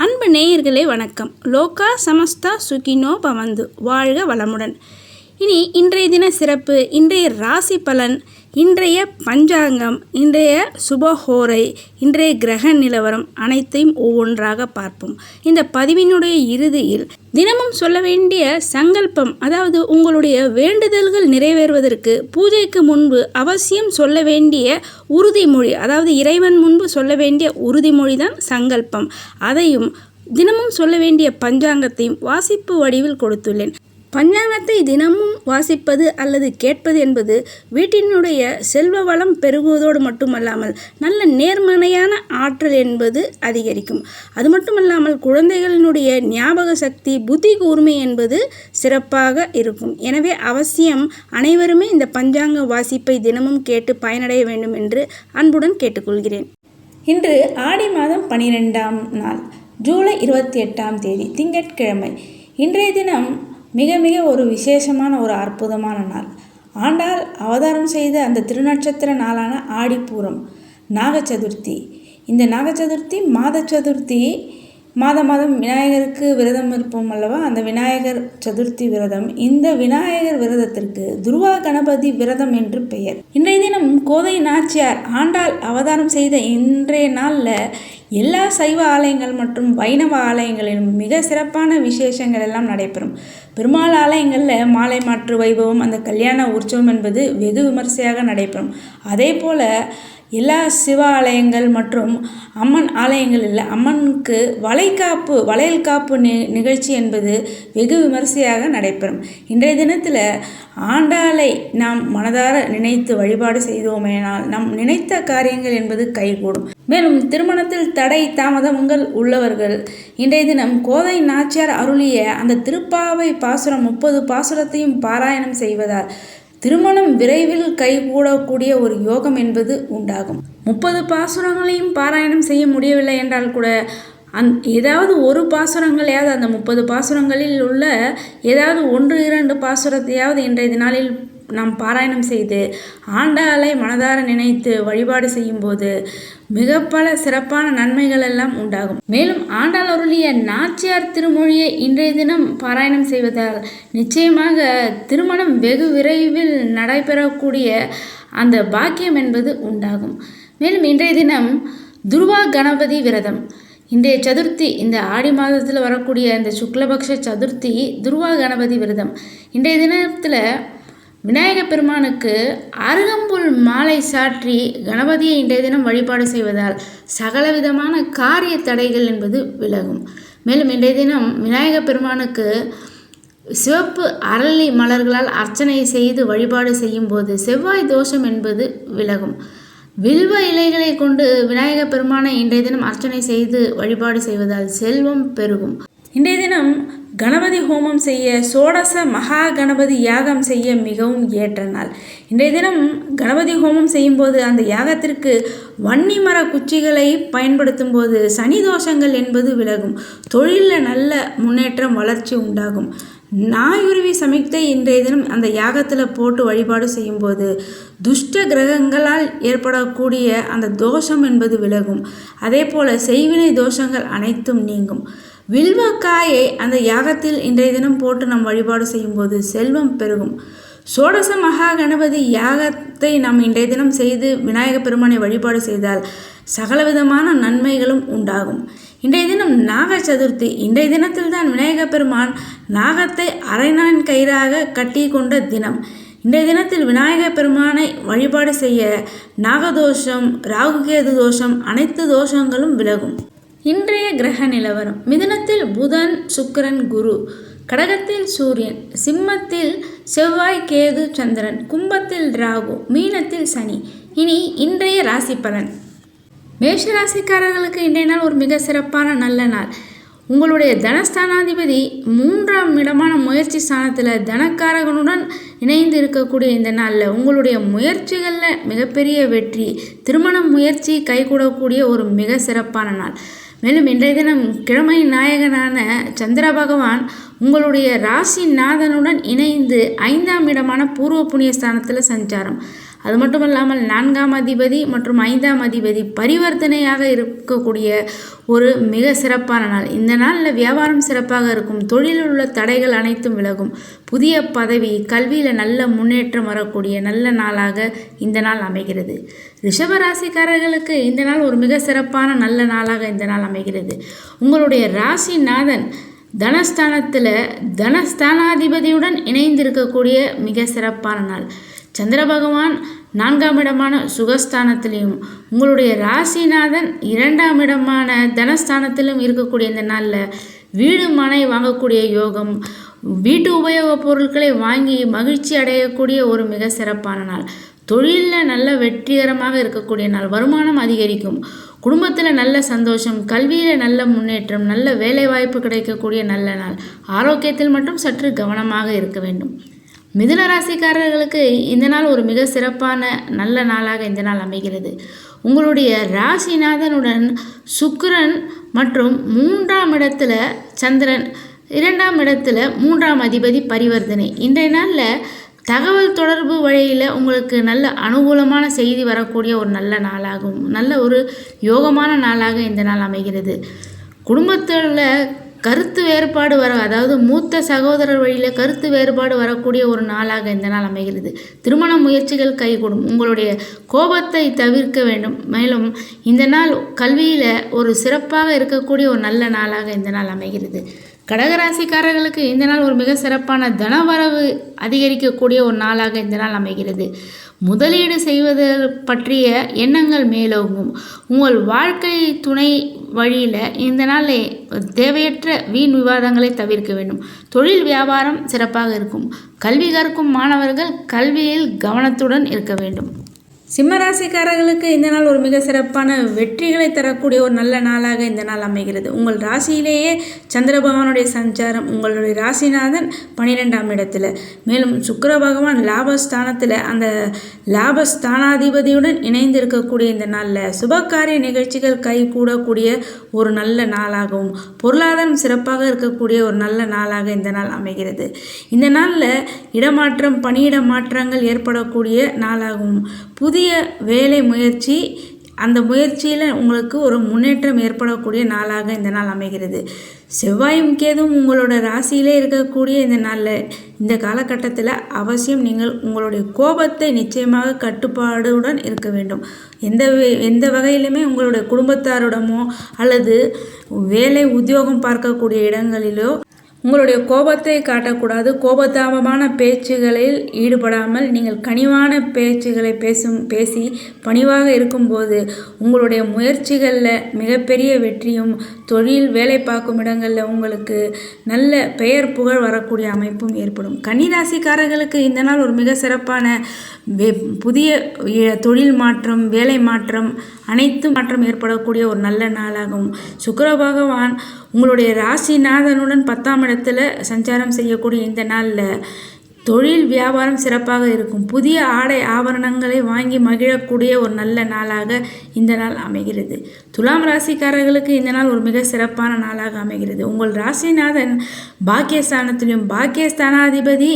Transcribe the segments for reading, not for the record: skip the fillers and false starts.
அன்பு நேயர்களே வணக்கம். லோகா சமஸ்தா சுகினோ பவந்து, வாழ்க வளமுடன். இன்றைய தின சிறப்பு, இன்றைய ராசி பலன், இன்றைய பஞ்சாங்கம், இன்றைய சுபஹோரை, இன்றைய கிரக நிலவரம் அனைத்தையும் ஒவ்வொன்றாக பார்ப்போம். இந்த பதிவினுடைய இறுதியில் தினமும் சொல்ல வேண்டிய சங்கல்பம், அதாவது உங்களுடைய வேண்டுதல்கள் நிறைவேறுவதற்கு பூஜைக்கு முன்பு அவசியம் சொல்ல வேண்டிய உறுதிமொழி, அதாவது இறைவன் முன்பு சொல்ல வேண்டிய உறுதிமொழி தான் சங்கல்பம். அதையும் தினமும் சொல்ல வேண்டிய பஞ்சாங்கத்தையும் வாசிப்பு வடிவில் கொடுத்துள்ளேன். பஞ்சாங்கத்தை தினமும் வாசிப்பது அல்லது கேட்பது என்பது வீட்டினுடைய செல்வ வளம் பெருகுவதோடு மட்டுமல்லாமல் நல்ல நேர்மறையான ஆற்றல் என்பது அதிகரிக்கும். அது மட்டுமல்லாமல் குழந்தைகளினுடைய ஞாபக சக்தி, புத்தி கூர்மை என்பது சிறப்பாக இருக்கும். எனவே அவசியம் அனைவருமே இந்த பஞ்சாங்க வாசிப்பை தினமும் கேட்டு பயனடைய வேண்டும் என்று அன்புடன் கேட்டுக்கொள்கிறேன். இன்று ஆடி மாதம் 12ஆம் நாள், ஜூலை 28ஆம் தேதி, திங்கட்கிழமை. இன்றைய தினம் மிக மிக ஒரு விசேஷமான ஒரு அற்புதமான நாள். ஆண்டாள் அவதாரம் செய்த அந்த திருநட்சத்திர நாளான ஆடிப்பூரம், நாக சதுர்த்தி. இந்த நாக சதுர்த்தி மாத சதுர்த்தி. மாதம் விநாயகருக்கு விரதம் இருப்போம் அல்லவா, அந்த விநாயகர் சதுர்த்தி விரதம். இந்த விநாயகர் விரதத்திற்கு துருவா கணபதி விரதம் என்று பெயர். இன்றைய தினம் கோதை நாச்சியார் ஆண்டாள் அவதாரம் செய்த இன்றைய நாளில் எல்லா சைவ ஆலயங்கள் மற்றும் வைணவ ஆலயங்களிலும் மிக சிறப்பான விசேஷங்கள் எல்லாம் நடைபெறும். பெருமாள் ஆலயங்களில் மாலை மாற்று வைபவம், அந்த கல்யாண உற்சவம் என்பது வெகு விமர்சையாக நடைபெறும். அதே போல் எல்லா சிவ ஆலயங்கள் மற்றும் அம்மன் ஆலயங்களில் அம்மனுக்கு வளையல் காப்பு நிகழ்ச்சி என்பது வெகு விமர்சையாக நடைபெறும். இன்றைய தினத்தில் ஆண்டாளை நாம் மனதார நினைத்து வழிபாடு செய்தோமேனால் நம் நினைத்த காரியங்கள் என்பது கைகூடும். மேலும் திருமணத்தில் தடை தாமதங்கள் உள்ளவர்கள் இன்றைய தினம் கோதை நாச்சியார் அருளிய அந்த திருப்பாவை பாசுரம் 30 பாசுரத்தையும் பாராயணம் செய்வதால் திருமணம் விரைவில் கைகூடக்கூடிய ஒரு யோகம் என்பது உண்டாகும். 30 பாசுரங்களையும் பாராயணம் செய்ய முடியவில்லை என்றால் கூட ஏதாவது ஒரு பாசுரங்களையாவது, அந்த 30 பாசுரங்களில் உள்ள ஏதாவது 1-2 பாசுரத்தையாவது இன்றைய நாளில் நாம் பாராயணம் செய்து ஆண்டாளை மனதார நினைத்து வழிபாடு செய்யும்போது மிக பல சிறப்பான நன்மைகள் எல்லாம் உண்டாகும். மேலும் ஆண்டாள் அருளிய நாச்சியார் திருமொழியை இன்றைய தினம் பாராயணம் செய்வதால் நிச்சயமாக திருமணம் வெகு விரைவில் நடைபெறக்கூடிய அந்த பாக்கியம் என்பது உண்டாகும். மேலும் இன்றைய தினம் துருவா கணபதி விரதம். இன்றைய சதுர்த்தி, இந்த ஆடி மாதத்தில் வரக்கூடிய இந்த சுக்லபக்ஷ சதுர்த்தி துருவா கணபதி விரதம். இன்றைய தினத்தில் விநாயகப் பெருமானுக்கு அருகம்புல் மாலை சாற்றி கணபதியை இன்றைய தினம் வழிபாடு செய்வதால் சகலவிதமான காரிய தடைகள் என்பது விலகும். மேலும் இன்றைய தினம் விநாயகப் பெருமானுக்கு சிவப்பு அரளி மலர்களால் அர்ச்சனை செய்து வழிபாடு செய்யும் போது செவ்வாய் தோஷம் என்பது விலகும். வில்வ இலைகளை கொண்டு விநாயகப் பெருமானை இன்றைய தினம் அர்ச்சனை செய்து வழிபாடு செய்வதால் செல்வம் பெருகும். இன்றைய தினம் கணபதி ஹோமம் செய்ய, சோடச மகா கணபதி யாகம் செய்ய மிகவும் ஏற்ற நாள். இன்றைய தினம் கணபதி ஹோமம் செய்யும்போது அந்த யாகத்திற்கு வன்னி மர குச்சிகளை பயன்படுத்தும் போது சனி தோஷங்கள் என்பது விலகும். தொழிலில் நல்ல முன்னேற்றம், வளர்ச்சி உண்டாகும். நாயுருவி சமிக்தை இன்றைய தினம் அந்த யாகத்தில் போட்டு வழிபாடு செய்யும்போது துஷ்ட கிரகங்களால் ஏற்படக்கூடிய அந்த தோஷம் என்பது விலகும். அதே போல் செய்வினை தோஷங்கள் அனைத்தும் நீங்கும். வில்வக்காயை அந்த யாகத்தில் இன்றைய தினம் போட்டு நாம் வழிபாடு செய்யும்போது செல்வம் பெருகும். சோடச மகா கணபதி யாகத்தை நாம் இன்றைய தினம் செய்து விநாயகப் பெருமானை வழிபாடு செய்தால் சகலவிதமான நன்மைகளும் உண்டாகும். இன்றைய தினம் நாக சதுர்த்தி. இன்றைய தினத்தில் தான் விநாயகப் பெருமான் நாகத்தை அரைநான் கயிறாக கட்டி கொண்ட தினம். இன்றைய தினத்தில் விநாயகப் பெருமானை வழிபாடு செய்ய நாகதோஷம், ராகுகேது தோஷம், அனைத்து தோஷங்களும் விலகும். இன்றைய கிரக நிலவரம். மிதுனத்தில் புதன், சுக்கிரன், குரு. கடகத்தில் சூரியன், சிம்மத்தில் செவ்வாய், கேது, சந்திரன், கும்பத்தில் ராகு, மீனத்தில் சனி. இன்றைய ராசி பலன். மேஷ ராசிக்காரர்களுக்கு இன்றைய நாள் ஒரு மிக சிறப்பான நல்ல நாள். உங்களுடைய தனஸ்தானாதிபதி 3ஆம் இடமான முயற்சி ஸ்தானத்தில் தனக்காரகனுடன் இணைந்து இருக்கக்கூடிய இந்த நாளில் உங்களுடைய முயற்சிகளில் மிகப்பெரிய வெற்றி, திருமண முயற்சி கைகூடக்கூடிய ஒரு மிக சிறப்பான நாள். மேலும் இன்றைய தினம் கிழமை நாயகனான சந்திர பகவான் உங்களுடைய ராசி நாதனுடன் இணைந்து 5ஆம் இடமான பூர்வ புண்ணிய ஸ்தானத்தில் சஞ்சாரம். அது மட்டும் இல்லாமல் 4ஆம் அதிபதி மற்றும் 5ஆம் அதிபதி பரிவர்த்தனையாக இருக்கக்கூடிய ஒரு மிக சிறப்பான நாள். இந்த நாளில் வியாபாரம் சிறப்பாக இருக்கும். தொழிலில் உள்ள தடைகள் அனைத்தும் விலகும். புதிய பதவி, கல்வியில் நல்ல முன்னேற்றம் வரக்கூடிய நல்ல நாளாக இந்த நாள் அமைகிறது. ரிஷபராசிக்காரர்களுக்கு இந்த நாள் ஒரு மிக சிறப்பான நல்ல நாளாக இந்த நாள் அமைகிறது. உங்களுடைய ராசிநாதன் தனஸ்தானத்தில் தனஸ்தானாதிபதியுடன் இணைந்திருக்கக்கூடிய மிக சிறப்பான நாள். சந்திர பகவான் 4ஆம் இடமான சுகஸ்தானத்திலையும் உங்களுடைய ராசிநாதன் 2ஆம் இடமான தனஸ்தானத்திலும் இருக்கக்கூடிய இந்த நாளில் வீடு மனை வாங்கக்கூடிய யோகம், வீட்டு உபயோகப் பொருட்களை வாங்கி மகிழ்ச்சி அடையக்கூடிய ஒரு மிக சிறப்பான நாள். தொழிலில் நல்ல வெற்றிகரமாக இருக்கக்கூடிய நாள். வருமானம் அதிகரிக்கும். குடும்பத்தில் நல்ல சந்தோஷம், கல்வியில் நல்ல முன்னேற்றம், நல்ல வேலை வாய்ப்பு கிடைக்கக்கூடிய நல்ல நாள். ஆரோக்கியத்தில் மட்டும் சற்று கவனமாக இருக்க வேண்டும். மிதுன ராசிக்காரர்களுக்கு இந்த நாள் ஒரு மிக சிறப்பான நல்ல நாளாக இந்த நாள் அமைகிறது. உங்களுடைய ராசிநாதனுடன் சுக்கிரன் மற்றும் 3ஆம் இடத்துல சந்திரன், 2ஆம் இடத்துல 3ஆம் அதிபதி பரிவர்த்தனை. இன்றைய நாளில் தகவல் தொடர்பு வழியில் உங்களுக்கு நல்ல அனுகூலமான செய்தி வரக்கூடிய ஒரு நல்ல நாளாகும். நல்ல ஒரு யோகமான நாளாக இந்த நாள் அமைகிறது. குடும்பத்தில் கருத்து வேறுபாடு அதாவது மூத்த சகோதரர் வழியில் கருத்து வேறுபாடு வரக்கூடிய ஒரு நாளாக இந்த நாள் அமைகிறது. திருமண முயற்சிகள் கைகூடும். உங்களுடைய கோபத்தை தவிர்க்க வேண்டும். மேலும் இந்த நாள் கல்வியில் ஒரு சிறப்பாக இருக்கக்கூடிய ஒரு நல்ல நாளாக இந்த நாள் அமைகிறது. கடகராசிக்காரர்களுக்கு இந்த நாள் ஒரு மிக சிறப்பான தனவரவு அதிகரிக்கக்கூடிய ஒரு நாளாக இந்த நாள் அமைகிறது. முதலீடு செய்வது பற்றிய எண்ணங்கள் மேலோங்கும். உங்கள் வாழ்க்கை துணை வழியில் இந்த நாளில் தேவையற்ற வீண் விவாதங்களை தவிர்க்க வேண்டும். தொழில் வியாபாரம் சிறப்பாக இருக்கும். கல்வி கற்கும் மாணவர்கள் கல்வியில் கவனத்துடன் இருக்க வேண்டும். சிம்மராசிக்காரர்களுக்கு இந்த நாள் ஒரு மிக சிறப்பான வெற்றிகளை தரக்கூடிய ஒரு நல்ல நாளாக இந்த நாள் அமைகிறது. உங்கள் ராசியிலேயே சந்திர பகவானுடைய சஞ்சாரம், உங்களுடைய ராசிநாதன் 12ஆம் இடத்துல, மேலும் சுக்கிர பகவான் லாபஸ்தானத்தில் அந்த லாபஸ்தானாதிபதியுடன் இணைந்து இருக்கக்கூடிய இந்த நாளில் சுபகாரிய நிகழ்ச்சிகள் கைகூடக்கூடிய ஒரு நல்ல நாளாகவும் பொருளாதாரம் சிறப்பாக இருக்கக்கூடிய ஒரு நல்ல நாளாக இந்த நாள் அமைகிறது. இந்த நாளில் இடமாற்றம், பணியிட மாற்றங்கள் ஏற்படக்கூடிய நாளாகவும் புதிய வேலை முயற்சி, அந்த முயற்சியில் உங்களுக்கு ஒரு முன்னேற்றம் ஏற்படக்கூடிய நாளாக இந்த நாள் அமைகிறது. செவ்வாயும் கேதும் உங்களோட ராசியிலே இருக்கக்கூடிய இந்த நாளில் இந்த காலகட்டத்தில் அவசியம் நீங்கள் உங்களுடைய கோபத்தை நிச்சயமாக கட்டுப்பாடுடன் இருக்க வேண்டும். எந்த வகையிலுமே உங்களுடைய குடும்பத்தாரிடமோ அல்லது வேலை உத்தியோகம் பார்க்கக்கூடிய இடங்களிலோ உங்களுடைய கோபத்தை காட்டக்கூடாது. கோபதாபமான பேச்சுகளில் ஈடுபடாமல் நீங்கள் கனிவான பேச்சுகளை பேசி பணிவாக இருக்கும்போது உங்களுடைய முயற்சிகளில் மிகப்பெரிய வெற்றியும், தொழில் வேலை பார்க்கும் இடங்களில் உங்களுக்கு நல்ல பெயர் புகழ் வரக்கூடிய அமைப்பும் ஏற்படும். கன்னிராசிக்காரர்களுக்கு இந்த நாள் ஒரு மிக சிறப்பான புதிய தொழில் மாற்றம், வேலை மாற்றம், அனைத்து மாற்றம் ஏற்படக்கூடிய ஒரு நல்ல நாளாகும். சுக்கிர பகவான் உங்களுடைய ராசிநாதனுடன் 10ஆம் இடத்துல சஞ்சாரம் செய்யக்கூடிய இந்த நாளில் தொழில் வியாபாரம் சிறப்பாக இருக்கும். புதிய ஆடை ஆபரணங்களை வாங்கி மகிழக்கூடிய ஒரு நல்ல நாளாக இந்த நாள் அமைகிறது. துலாம் ராசிக்காரர்களுக்கு இந்த நாள் ஒரு மிக சிறப்பான நாளாக அமைகிறது. உங்கள் ராசிநாதன் பாக்கியஸ்தானத்திலும் பாக்கியஸ்தானாதிபதி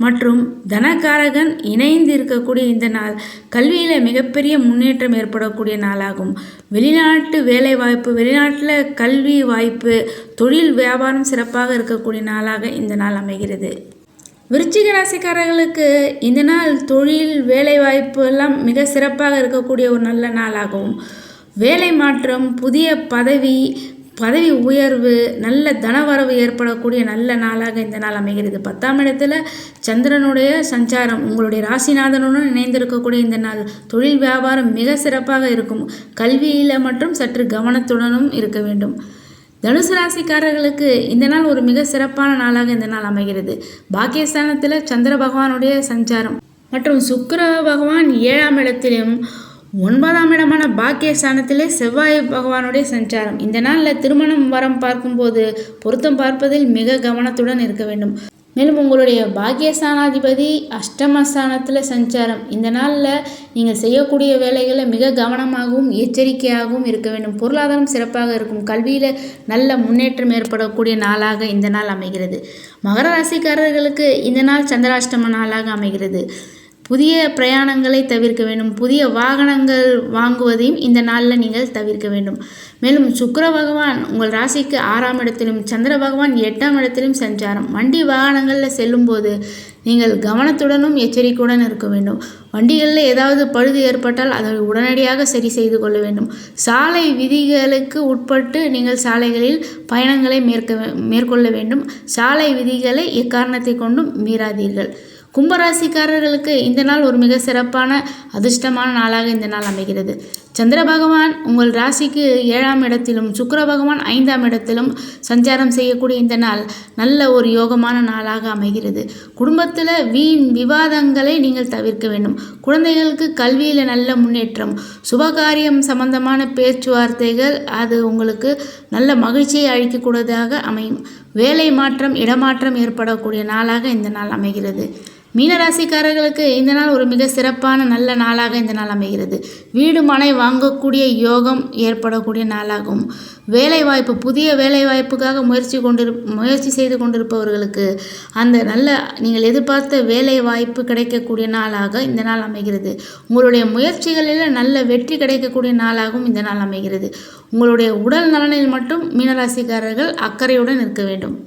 மற்றும் தனகாரகன் இணைந்து இருக்கக்கூடிய இந்த நாள் கல்வியில் மிகப்பெரிய முன்னேற்றம் ஏற்படக்கூடிய நாளாகும். வெளிநாட்டு வேலை வாய்ப்பு, வெளிநாட்டில் கல்வி வாய்ப்பு, தொழில் வியாபாரம் சிறப்பாக இருக்கக்கூடிய நாளாக இந்த நாள் அமைகிறது. விருச்சிக ராசிக்காரர்களுக்கு இந்த நாள் தொழில் வேலை வாய்ப்பு எல்லாம் மிக சிறப்பாக இருக்கக்கூடிய ஒரு நல்ல நாளாகவும், வேலை மாற்றம், புதிய பதவி உயர்வு, நல்ல தனவரவு ஏற்படக்கூடிய நல்ல நாளாக இந்த நாள் அமைகிறது. 10ஆம் இடத்துல சந்திரனுடைய சஞ்சாரம் உங்களுடைய ராசிநாதனுடன் இணைந்திருக்கக்கூடிய இந்த நாள் தொழில் வியாபாரம் மிக சிறப்பாக இருக்கும். கல்வியில் மற்றும் சற்று கவனத்துடனும் இருக்க வேண்டும். தனுசு ராசிக்காரர்களுக்கு இந்த நாள் ஒரு மிக சிறப்பான நாளாக இந்த நாள் அமைகிறது. பாக்கியஸ்தானத்தில் சந்திர பகவானுடைய சஞ்சாரம் மற்றும் சுக்கிர பகவான் 7ஆம் இடத்திலும் 9ஆம் இடமான பாக்கியஸ்தானத்திலே செவ்வாய் பகவானுடைய சஞ்சாரம். இந்த நாளில் திருமணம் வரம் பார்க்கும்போது பொருத்தம் பார்ப்பதில் மிக கவனத்துடன் இருக்க வேண்டும். மேலும் உங்களுடைய பாக்கியஸ்தானாதிபதி அஷ்டமஸ்தானத்தில் சஞ்சாரம். இந்த நாளில் நீங்கள் செய்யக்கூடிய வேலைகளில் மிக கவனமாகவும் எச்சரிக்கையாகவும் இருக்க வேண்டும். பொருளாதாரம் சிறப்பாக இருக்கும். கல்வியில் நல்ல முன்னேற்றம் ஏற்படக்கூடிய நாளாக இந்த நாள் அமைகிறது. மகர ராசிக்காரர்களுக்கு இந்த நாள் சந்திராஷ்டம நாளாக அமைகிறது. புதிய பிரயாணங்களை தவிர்க்க வேண்டும். புதிய வாகனங்கள் வாங்குவதையும் இந்த நாளில் நீங்கள் தவிர்க்க வேண்டும். மேலும் சுக்கிர பகவான் உங்கள் ராசிக்கு 6ஆம் இடத்திலும் சந்திர பகவான் 8ஆம் இடத்திலும் சஞ்சாரம். வண்டி வாகனங்களில் செல்லும்போது நீங்கள் கவனத்துடனும் எச்சரிக்கையுடன் இருக்க வேண்டும். வண்டிகளில் ஏதாவது பழுது ஏற்பட்டால் அதை உடனடியாக சரி செய்து கொள்ள வேண்டும். சாலை விதிகளுக்கு உட்பட்டு நீங்கள் சாலைகளில் பயணங்களை மேற்கொள்ள வேண்டும். சாலை விதிகளை எக்காரணத்தை கொண்டும் மீறாதீர்கள். கும்பராசிக்காரர்களுக்கு இந்த நாள் ஒரு மிக சிறப்பான அதிர்ஷ்டமான நாளாக இந்த நாள் அமைகிறது. சந்திர பகவான் உங்கள் ராசிக்கு 7ஆம் இடத்திலும் சுக்கிர பகவான் 5ஆம் இடத்திலும் சஞ்சாரம் செய்யக்கூடிய இந்த நாள் நல்ல ஒரு யோகமான நாளாக அமைகிறது. குடும்பத்தில் வீண் விவாதங்களை நீங்கள் தவிர்க்க வேண்டும். குழந்தைகளுக்கு கல்வியில் நல்ல முன்னேற்றம், சுபகாரியம் சம்பந்தமான பேச்சுவார்த்தைகள் அது உங்களுக்கு நல்ல மகிழ்ச்சியை அளிக்கக்கூடியதாக அமையும். வேலை மாற்றம், இடமாற்றம் ஏற்படக்கூடிய நாளாக இந்த நாள் அமைகிறது. மீனராசிக்காரர்களுக்கு இந்த நாள் ஒரு மிக சிறப்பான நல்ல நாளாக இந்த நாள் அமைகிறது. வீடு மனை வாங்கக்கூடிய யோகம் ஏற்படக்கூடிய நாளாகும். வேலைவாய்ப்பு, புதிய வேலைவாய்ப்புக்காக முயற்சி செய்து கொண்டிருப்பவர்களுக்கு அந்த நல்ல நீங்கள் எதிர்பார்த்த வேலை வாய்ப்பு கிடைக்கக்கூடிய நாளாக இந்த நாள் அமைகிறது. உங்களுடைய முயற்சிகளில் நல்ல வெற்றி கிடைக்கக்கூடிய நாளாகவும் இந்த நாள் அமைகிறது. உங்களுடைய உடல் நலனில் மட்டும் மீனராசிக்காரர்கள் அக்கறையுடன் இருக்க வேண்டும்.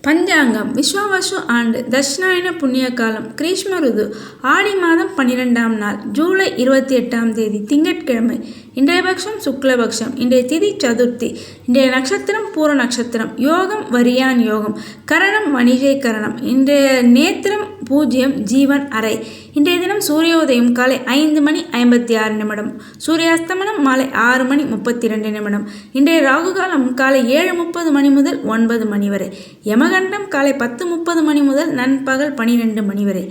பஞ்சாங்கம் விஸ்வாவசு ஆண்டு தட்சிணாயன புண்ணிய காலம் கிரீஷ்ம ருது ஆடி மாதம் 12ஆம் நாள் ஜூலை 28ஆம் தேதி திங்கட்கிழமை. இன்றைய பட்சம் சுக்லபக்ஷம். இன்றைய திதி சதுர்த்தி. இன்றைய நட்சத்திரம் பூர நட்சத்திரம். யோகம் வரியான் யோகம். கரணம் வணிஜை கரணம். இன்றைய நேத்திரம் பூஜ்யம் ஜீவன் அறை. இன்றைய தினம் சூரியோதயம் காலை 5:56 சூரியாஸ்தமனம் மாலை 6:32. இன்றைய ராகுகாலம் காலை 7:30 முதல் 9 வரை. யமகண்டம் காலை 10:30 முதல் நண்பகல் 12 வரை.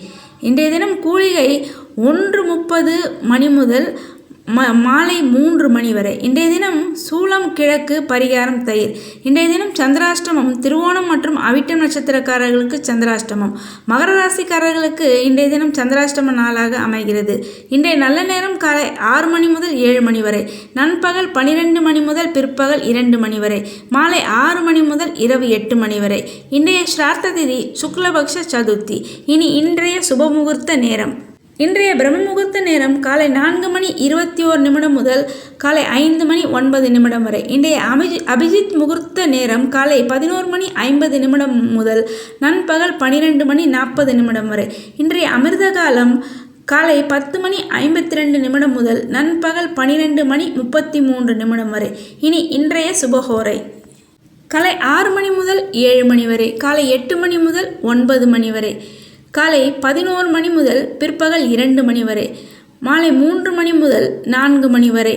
இன்றைய தினம் கூலிகை 1:30 முதல் மாலை 3 வரை. இன்றைய தினம் சூலம் கிழக்கு, பரிகாரம் தயிர். இன்றைய தினம் சந்திராஷ்டமம். திருவோணம் மற்றும் அவிட்டம் நட்சத்திரக்காரர்களுக்கு சந்திராஷ்டமம். மகர ராசிக்காரர்களுக்கு இன்றைய தினம் சந்திராஷ்டம நாளாக அமைகிறது. இன்றைய நல்ல நேரம் காலை 6 முதல் 7 வரை. நண்பகல் 12 முதல் பிற்பகல் 2 வரை. மாலை 6 முதல் இரவு 8 வரை. இன்றைய ஸ்ரார்த்த திதி சுக்லபக்ஷ சதுர்த்தி. இனி இன்றைய சுபமுகூர்த்த நேரம். இன்றைய பிரம்ம முகூர்த்த நேரம் காலை 4:21 முதல் காலை 5:09 வரை. இன்றைய அபிஜித் முகூர்த்த நேரம் காலை 11:50 முதல் நண்பகல் 12:40 வரை. இன்றைய அமிர்த காலம் காலை 10:52 முதல் நண்பகல் 12:33 வரை. இனி இன்றைய சுபஹோரை காலை 6 முதல் 7 வரை. காலை 8 முதல் 9 வரை. காலை 11 முதல் பிற்பகல் 2 வரை. மாலை 3 முதல் 4 வரை.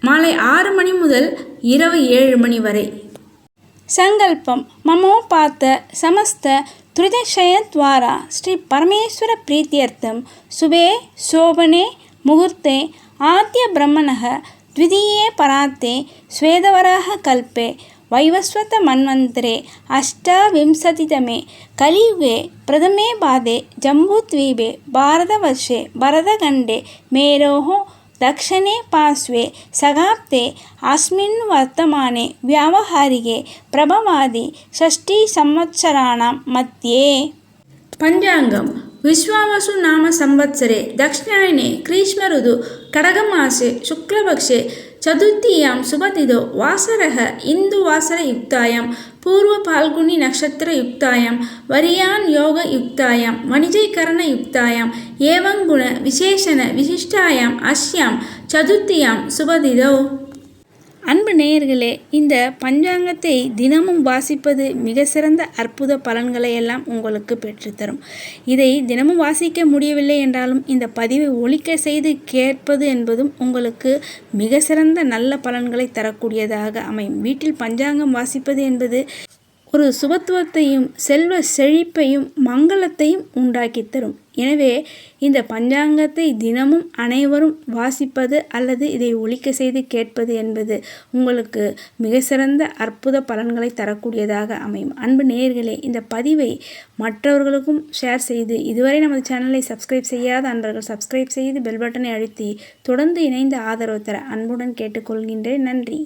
மாலை 6 முதல் இரவு 7 வரை. சங்கல்பம் மமோபாத்த சமஸ்த துரிதக்ஷயத்வாரா ஸ்ரீ பரமேஸ்வர பிரீத்தியர்த்தம் சுபே சோபனே முகூர்த்தே ஆத்ய பிரம்மணः த்விதீயே பராத்தே ஸ்வேதவராக கல்பே वैवस्वत मन्वन्तरे 8विंशतितमे कलियुगे प्रथमे पादे जम्बूद्वीपे भारतवर्षे भरतखण्डे मेरोः दक्षिणे पार्श्वे सगाब्दे अस्मिन् वर्तमाने व्यावहारिके प्रभवादि षष्टिसंवत्सराणां मध्ये. பஞ்சாங்கம் விஸ்வாவசு நாம சம்வத்சரே தக்ஷிணாயனே கிரீஷ்ம ருது கடகமாசே சுக்லபக்ஷே சதுர்த்தியாம் சுபதிதோ வாசரக இந்து வாசர யுக்தாயாம் பூர்வ பால்குனி நக்ஷத்திர யுக்தாயாம் வரியான் யோக யுக்தாயாம் வணிஜைகரண யுக்தாயாம் ஏவங்குண விசேஷண விசிஷ்டாயாம் அஸ்யாம் சதுர்த்தியாம் சுபதிதோ. அன்பு நேயர்களே, இந்த பஞ்சாங்கத்தை தினமும் வாசிப்பது மிக சிறந்த அற்புத பலன்களை எல்லாம் உங்களுக்கு பெற்றுத்தரும். இதை தினமும் வாசிக்க முடியவில்லை என்றாலும் இந்த பதிவை ஒலிக்க செய்து கேட்பது என்பதும் உங்களுக்கு மிக சிறந்த நல்ல பலன்களை தரக்கூடியதாக அமையும். வீட்டில் பஞ்சாங்கம் வாசிப்பது என்பது ஒரு சுபத்துவத்தையும் செல்வ செழிப்பையும் மங்களத்தையும் உண்டாக்கி தரும். எனவே இந்த பஞ்சாங்கத்தை தினமும் அனைவரும் வாசிப்பது அல்லது இதை ஒலிக்க செய்து கேட்பது என்பது உங்களுக்கு மிக சிறந்த அற்புத பலன்களை தரக்கூடியதாக அமையும். அன்பு நேயர்களே, இந்த பதிவை மற்றவர்களுக்கும் ஷேர் செய்து இதுவரை நமது சேனலை சப்ஸ்கிரைப் செய்யாத அன்பர்கள் சப்ஸ்கிரைப் செய்து பெல் பட்டனை அழுத்தி தொடர்ந்து இணைந்து ஆதரவு தர அன்புடன் கேட்டுக்கொள்கின்றேன். நன்றி.